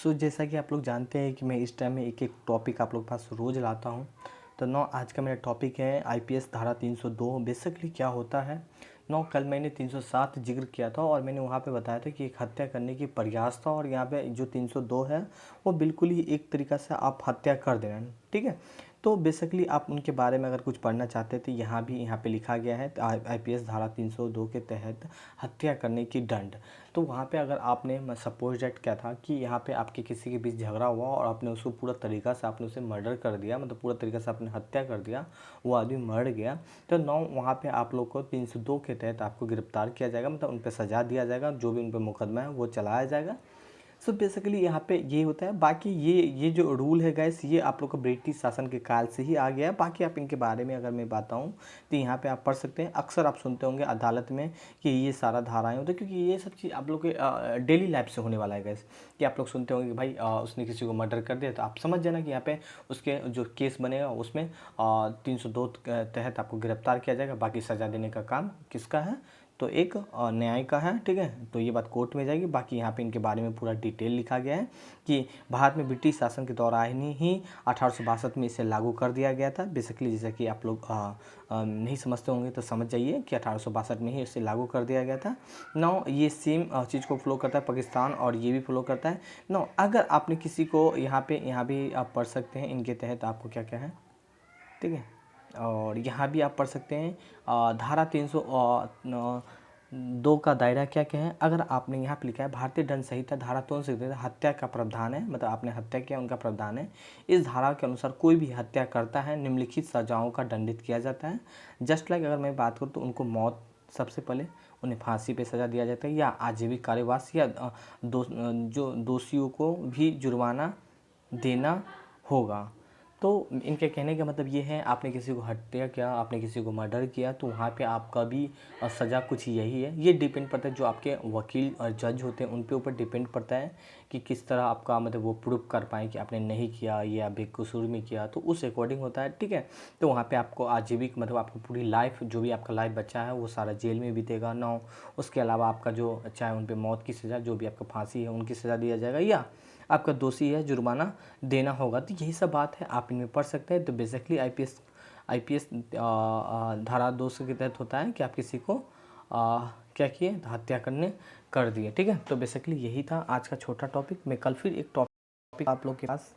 जैसा कि आप लोग जानते हैं कि मैं इस टाइम में एक टॉपिक आप लोग के पास रोज़ लाता हूं। तो आज का मेरा टॉपिक है आईपीएस धारा 302। बेसिकली क्या होता है, कल मैंने 307 जिक्र किया था और मैंने वहां पे बताया था कि एक हत्या करने की प्रयास था, और यहाँ पे जो 302 है वो बिल्कुल ही एक तरीक़ा से आप हत्या कर देना, ठीक है। तो बेसिकली आप उनके बारे में अगर कुछ पढ़ना चाहते हैं तो यहाँ पे लिखा गया है आईपीएस धारा 302 के तहत हत्या करने की दंड। तो वहाँ पे अगर आपने सपोज डेट क्या था कि यहाँ पे आपके किसी के बीच झगड़ा हुआ और आपने उसको पूरा तरीक़ा से आपने उसे मर्डर कर दिया, मतलब पूरा तरीक़ा से आपने हत्या कर दिया, वो आदमी मर गया, तो वहाँ पे आप लोग को 302 के तहत आपको गिरफ्तार किया जाएगा, मतलब उन पर सज़ा दिया जाएगा, जो भी उन पर मुकदमा है वो चलाया जाएगा। सो बेसिकली यहाँ पे ये होता है। बाकी ये जो रूल है गैस, ये आप लोग को ब्रिटिश शासन के काल से ही आ गया है। बाकी आप इनके बारे में अगर मैं बताऊँ तो यहाँ पे आप पढ़ सकते हैं। अक्सर आप सुनते होंगे अदालत में कि ये सारा धाराएं होती है, क्योंकि ये सब चीज़ आप लोग के डेली लाइफ से होने वाला है गैस। कि आप लोग सुनते होंगे कि भाई उसने किसी को मर्डर कर दिया, तो आप समझ जाना कि यहाँ पे उसके जो केस बनेगा उसमें 302 के तहत आपको गिरफ्तार किया जाएगा। बाकी सज़ा देने का काम किसका है, तो एक न्याय का है, ठीक है। तो ये बात कोर्ट में जाएगी। बाकी यहाँ पे इनके बारे में पूरा डिटेल लिखा गया है कि भारत में ब्रिटिश शासन के दौरान ही 1862 में इसे लागू कर दिया गया था। बेसिकली जैसे कि आप लोग नहीं समझते होंगे तो समझ जाइए कि 1862 में ही इसे लागू कर दिया गया था। ये सेम चीज़ को फॉलो करता है पाकिस्तान, और ये भी फॉलो करता है। अगर आपने किसी को यहाँ भी आप पढ़ सकते हैं इनके तहत आपको क्या क्या है, ठीक है। और यहाँ भी आप पढ़ सकते हैं धारा 302 का दायरा क्या क्या है। अगर आपने यहाँ पे लिखा है भारतीय दंड संहिता धारा 302 हत्या का प्रावधान है, मतलब आपने हत्या किया उनका प्रावधान है। इस धारा के अनुसार कोई भी हत्या करता है निम्नलिखित सजाओं का दंडित किया जाता है। जस्ट लाइक अगर मैं बात करूँ तो उनको मौत, सबसे पहले उन्हें फांसी पे सज़ा दिया जाता है, या आजीविक कारावास, या जो दोषियों को भी जुर्माना देना होगा। तो इनके कहने का मतलब ये है, आपने किसी को हत्या किया, आपने किसी को मर्डर किया, तो वहाँ पे आपका भी सज़ा कुछ यही है। ये डिपेंड पड़ता है जो आपके वकील और जज होते हैं उन पे ऊपर डिपेंड पड़ता है कि किस तरह आपका मतलब वो प्रूफ कर पाएँ कि आपने नहीं किया, ये आप बेकसूर में किया, तो उस अकॉर्डिंग होता है, ठीक है। तो वहाँ पे आपको आजीविक मतलब आपको पूरी लाइफ, जो भी आपका लाइफ बचा है वो सारा जेल में बीतेगा। उसके अलावा आपका जो चाहे उन पर मौत की सज़ा, जो भी आपका फांसी है उनकी सज़ा दिया जाएगा, या आपका दोषी है जुर्माना देना होगा। तो यही सब बात है, आप इनमें पढ़ सकते हैं। तो बेसिकली आईपीएस धारा 200 के तहत होता है कि आप किसी को क्या किए, हत्या करने कर दिए, ठीक है। तो बेसिकली यही था आज का छोटा टॉपिक। मैं कल फिर एक टॉपिक आप लोग के पास